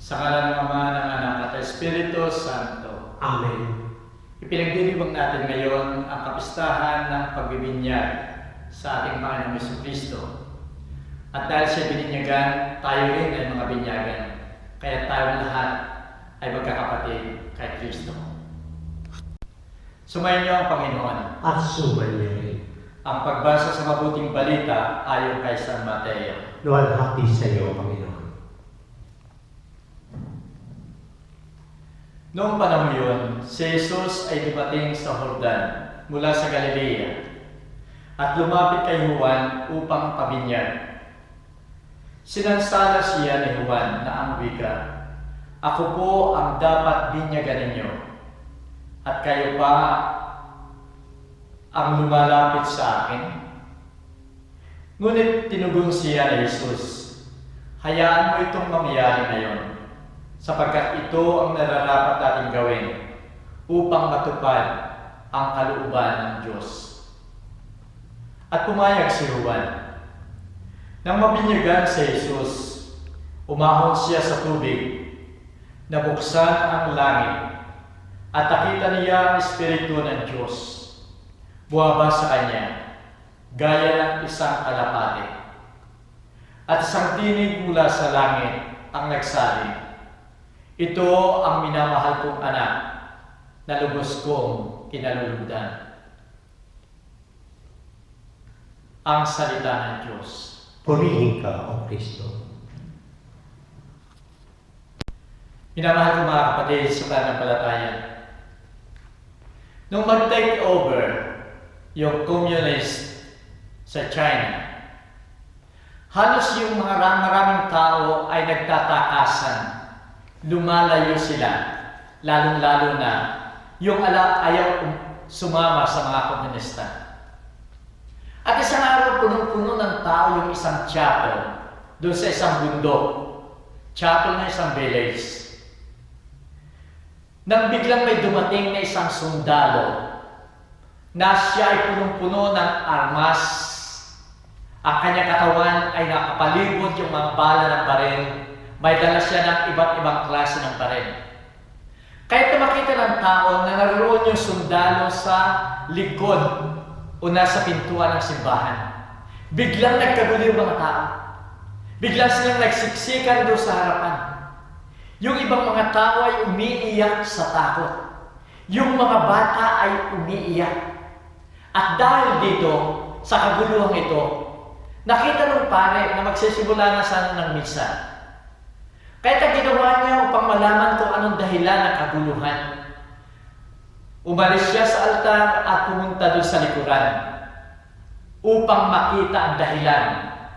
Sa ngalan ng Ama, ng Anak at Espiritu Santo. Amen. Ipinagdiriwang natin ngayon ang kapistahan ng pagbibinyag sa ating Panginoong Jesucristo. At dahil siya bininyagan, tayo rin ay mga binyagan. Kaya tayo lahat ay magkakapatid kay Kristo. Sumayin niyo ang Panginoon. At sumayin rin. Ang pagbasa sa mabuting balita ayon kay San Mateo. Luwalhati sa iyo, Panginoon. Noong panahon yun, si Jesus ay dumating sa Jordan mula sa Galilea at lumapit kay Juan upang pabinyag. Sinansala siya ni Juan na ang wika, "Ako po ang dapat binyagan ninyo, at kayo pa ang lumalapit sa akin?" Ngunit tinugon siya ni Jesus, "Hayaan mo itong mangyari ngayon, sapagkat ito ang nararapat natin gawin upang matupad ang kalooban ng Diyos." At pumayag si Juan. Nang mabinyagan si Jesus, umahon siya sa tubig, nabuksan ang langit, at nakita niya ang Espiritu ng Diyos buwaba sa kanya, gaya ng isang kalapate. At isang tinig mula sa langit ang nagsabi, "Ito ang minamahal kong anak, na lubos kong kinalulugdan." Ang salita ng Diyos. Purihin ka, O Kristo. Minamahal ko mga kapatid sa pananampalataya, nung mag-take over yung communist sa China, halos yung mga maraming tao ay nagtatakasan, lumalayo sila, lalong-lalo na yung ayaw sumama sa mga komunista. At isang araw, punong-puno ng tao yung isang chapel doon sa isang bundok, chapel na isang village. Nang biglang may dumating na isang sundalo na siya ay punong-puno ng armas, ang kanyang katawan ay nakapalibot yung mga bala ng baril, may dala siya ng iba't ibang klase ng baril. Kahit na makita ng tao na naroon yung sundalo sa likod o nasa pintuan ng simbahan, biglang nagkagulo yung mga tao. Biglang silang nagsiksikan doon sa harapan. Yung ibang mga tao ay umiiyak sa takot. Yung mga bata ay umiiyak. At dahil dito, sa kaguluhan ito, nakita ng pare na magsisimula na sana ng misa. Kahit ang ginawa niya upang malaman kung anong dahilan ng kaguluhan, umalis siya sa altar at pumunta doon sa likuran upang makita ang dahilan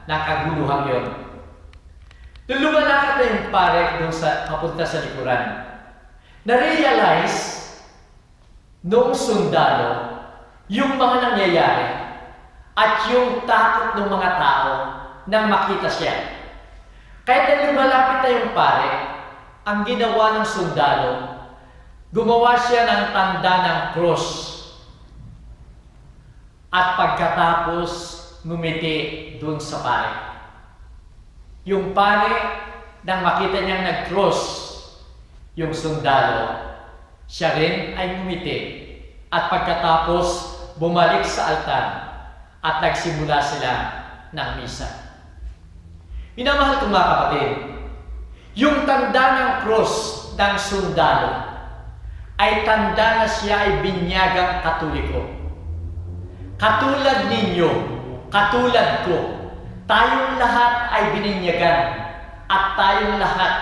ng kaguluhan yun. Nung lumalakad na yung pare doon papunta sa likuran, na-realize noong sundalo yung mga nangyayari at yung takot ng mga tao nang makita siya. Kahit na lumalapit na yung pare, ang ginawa ng sundalo, gumawa siya ng tanda ng cross. At pagkatapos, ngumiti dun sa pare. Yung pare, nang makita niyang nag-cross yung sundalo, siya rin ay ngumiti. At pagkatapos, bumalik sa altar at nagsimula sila ng misa. Minamahal kong mga kapatid, yung tanda ng cross ng sundalo ay tanda na siya ay binyagang Katoliko. Katulad ninyo, katulad ko, tayong lahat ay bininyagan at tayong lahat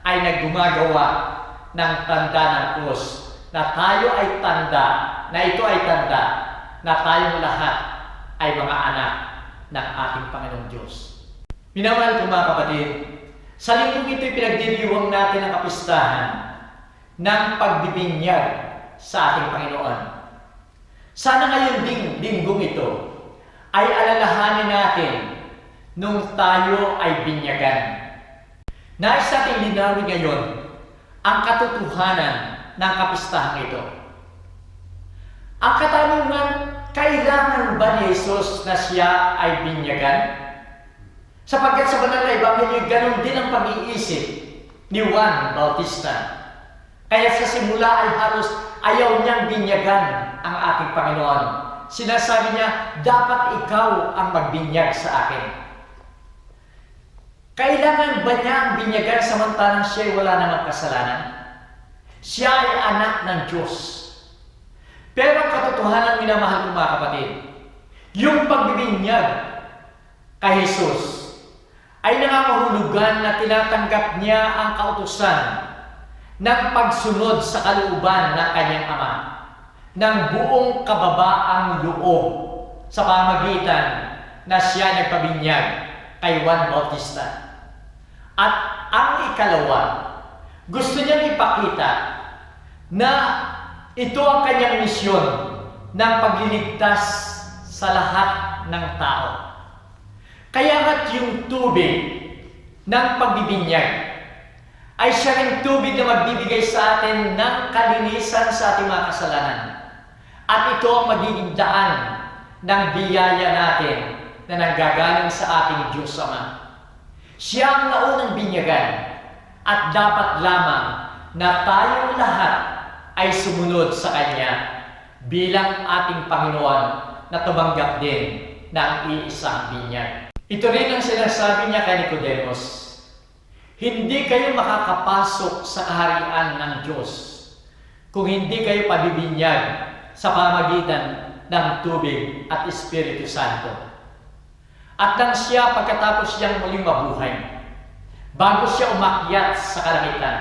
ay naggumagawa ng tanda ng krus, na tayo ay tanda, na ito ay tanda, na tayong lahat ay mga anak ng ating Panginoong Diyos. Minamahal ko mga kapatid, sa linggong ito'y pinagdiriwang natin ang kapistahan ng pagbibinyag sa ating Panginoon. Sana ngayon linggong ito ay alalahanin natin nung tayo ay binyagan. Nais nating linawin ngayon ang katotohanan ng kapistahan ito. Ang katanungan, kailangan ba ni Jesus na siya ay binyagan? Sapagkat sa banal na Ebanghelyo, ganun din ang pag-iisip ni Juan Bautista. Kaya sa simula ay halos ayaw niyang binyagan ang ating Panginoon. Sinasabi niya, dapat ikaw ang magbinyag sa akin. Kailangan ba niya ang binyagan samantalang siya wala namang kasalanan? Siya ay anak ng Diyos. Pero ang katotohanan, minamahal ko mga kapatid, yung pagbibinyag kay Jesus ay nangangahulugan na tinatanggap niya ang kautusan ng pagsunod sa kalooban ng kanyang Ama, ng buong kababaang loob sa pamagitan na siya nagpabinyag kay Juan Bautista. At ang ikalawa, gusto niyang ipakita na ito ang kanyang misyon ng pagliligtas sa lahat ng tao. Kaya nga't yung tubig ng pagbibinyag ay siya ring tubig na magbibigay sa atin ng kalinisan sa ating mga kasalanan. At ito ang magiging daan ng biyaya natin na nanggagaling sa ating Diyos Ama. Siya ang naunang binyagan at dapat lamang na tayong lahat ay sumunod sa Kanya bilang ating Panginoon na tumanggap din ng iisang binyag. Ito rin ang sinasabi niya kay Nicodemus, hindi kayo makakapasok sa kaharian ng Diyos kung hindi kayo pabibinyag sa pamagitan ng tubig at Espiritu Santo. At nang siya pagkatapos siyang muling mabuhay, bago siya umakyat sa kalangitan,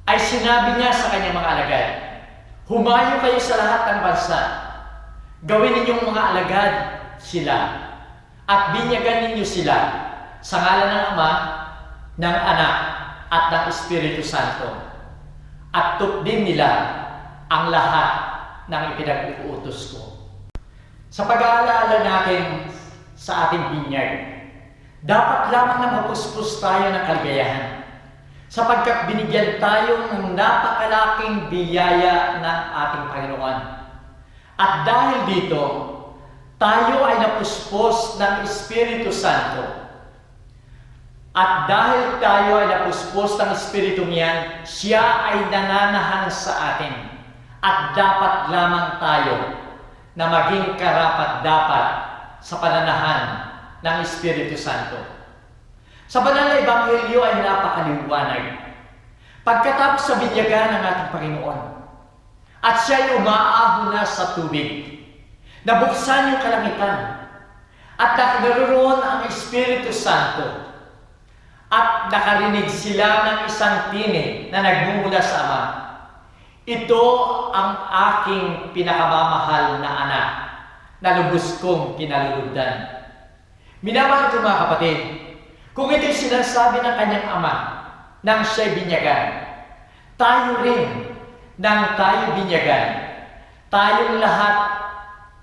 ay sinabi niya sa kanyang mga alagad, humayo kayo sa lahat ng bansa, gawin ninyong mga alagad sila, at binyagan ninyo sila sa ngalan ng Ama, ng Anak, at ng Espiritu Santo. At tupdin nila ang lahat ng ipinag-uutos ko. Sa pag-aalala natin sa ating binyag, dapat lamang na mapuspos tayo ng kaligayahan sapagkat binigyan tayo ng napakalaking biyaya ng ating Panginoon. At dahil dito, tayo ay napuspos ng Espiritu Santo. At dahil tayo ay napuspos ng Espiritu niyan, siya ay nananahan sa atin. At dapat lamang tayo na maging karapat-dapat sa pananahan ng Espiritu Santo. Sa banal na Ebanghelyo ay napakaliwanag. Pagkatapos sa binyagan ng ating Panginoon, at siya ay umaahon na sa tubig, nabuksan yung kalangitan, at naroon ang Espiritu Santo, at nakarinig sila ng isang tinig na nagmumula sa Ama. Ito ang aking pinakamamahal na anak, na lubos kong kinalulugdan. Minamahal ko mga kapatid, kung ito'y sinasabi ng kanyang Ama nang siya'y binyagan, tayo rin nang tayo binyagan, tayong lahat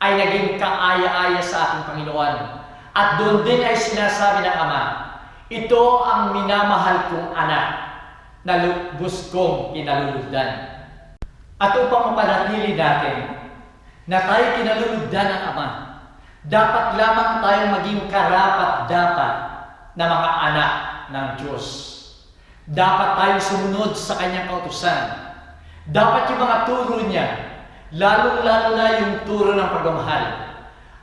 ay naging kaaya-aya sa ating Panginoon. At doon din ay sinasabi ng Ama, ito ang minamahal kong anak na lubos kong kinalulugdan. At upang mapanatili natin na tayo kinalulugdan ng Ama, dapat lamang tayong maging karapat-dapat na mga anak ng Diyos. Dapat tayong sumunod sa Kanyang kautusan. Dapat yung mga turo niya, lalong-lalo na yung turo ng pagmamahal,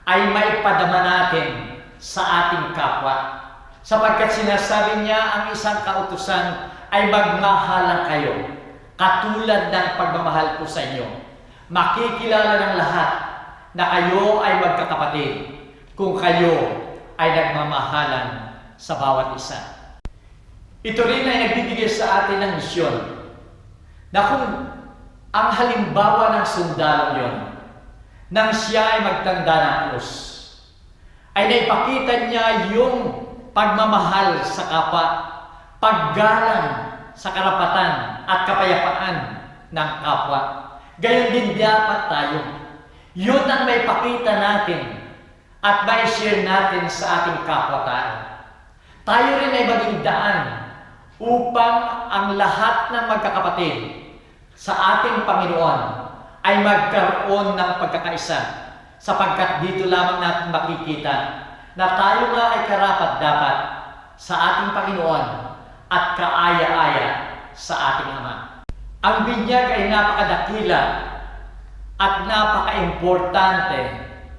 ay maipadama natin sa ating kapwa. Sapagkat sinasabi niya ang isang kautusan ay magmahalan kayo, katulad ng pagmamahal ko sa inyo. Makikilala ng lahat na kayo ay magkakapatid kung kayo ay nagmamahalan sa bawat isa. Ito rin ay nagbibigay sa atin ng misyon na kung ang halimbawa ng sundalong yon, nang siya ay magtanda ng krus, ay naipakita niya yung pagmamahal sa kapwa, paggalang sa karapatan at kapayapaan ng kapwa. Gayon din dapat tayo. Yun ang maipakita natin at mai-share natin sa ating kapwa-tao. Tayo rin ay maging daan upang ang lahat ng magkakapatid sa ating Panginoon ay magkaroon ng pagkakaisa, sapagkat dito lamang natin makikita na tayo nga ay karapat-dapat sa ating Panginoon at kaaya-aya sa ating Ama. Ang binyag ay napakadakila at napaka-importante,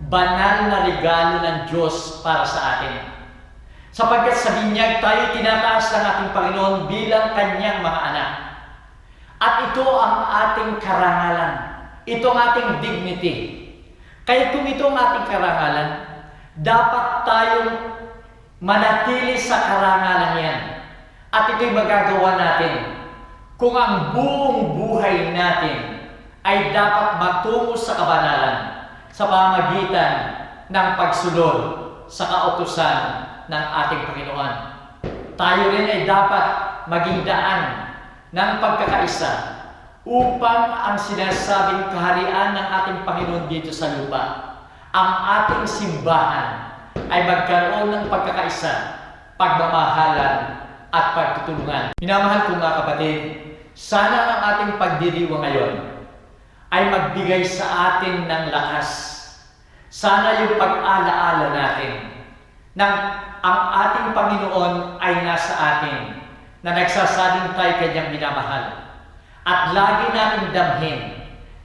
banal na regalo ng Diyos para sa atin. Sapagkat sa binyag tayo tinataas ng ating Panginoon bilang Kanyang mga anak. At ito ang ating karangalan, ito ang ating dignity. Kaya kung ito ang ating karangalan, dapat tayong manatili sa karangalan yan. At ito'y magagawa natin kung ang buong buhay natin ay dapat matungo sa kabanalan sa pamamagitan ng pagsunod sa kautusan ng ating Panginoon. Tayo rin ay dapat maging daan ng pagkakaisa upang ang sinasabing kaharian ng ating Panginoon dito sa lupa, ang ating simbahan, ay magkaroon ng pagkakaisa, pagmamahalan, at pagtutulungan. Minamahal ko mga kapatid, sana ang ating pagdiriwang ngayon ay magbigay sa atin ng lakas. Sana yung pag-alaala natin ng ang ating Panginoon ay nasa atin, na nagsasabing tayo Kanyang minamahal. At lagi natin damhin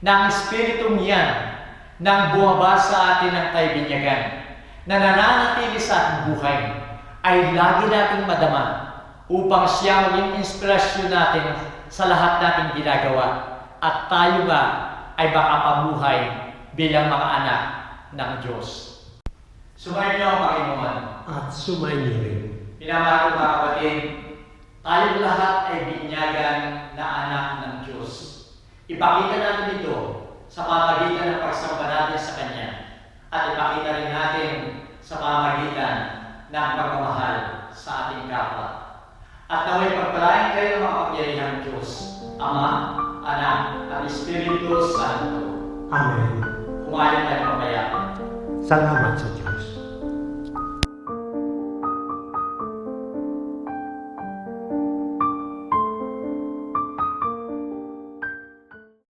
na ang Espiritong yan nang bumaba sa atin ng tayo binyagan, na nananatili sa ating buhay, ay lagi nating madama upang siya maging inspirasyon natin sa lahat nating ginagawa. At tayo nga ay makapabuhay bilang mga anak ng Diyos. Sumayin niyo ang Panginoon. At sumayin niyo rin. Pinamahal ko mga kapatid, tayong lahat ay binyagan na anak ng Diyos. Ipakita natin ito sa pamamagitan ng pagsamba natin sa Kanya. At ipakita rin natin sa pamamagitan ng pagmamahal sa ating kapwa. At naway pagpalain kayo ng mga kapangyarihang Diyos, Ama, Anak, at Espiritu Santo. Amen. Kumain tayo mamaya. Salamat sa Diyos.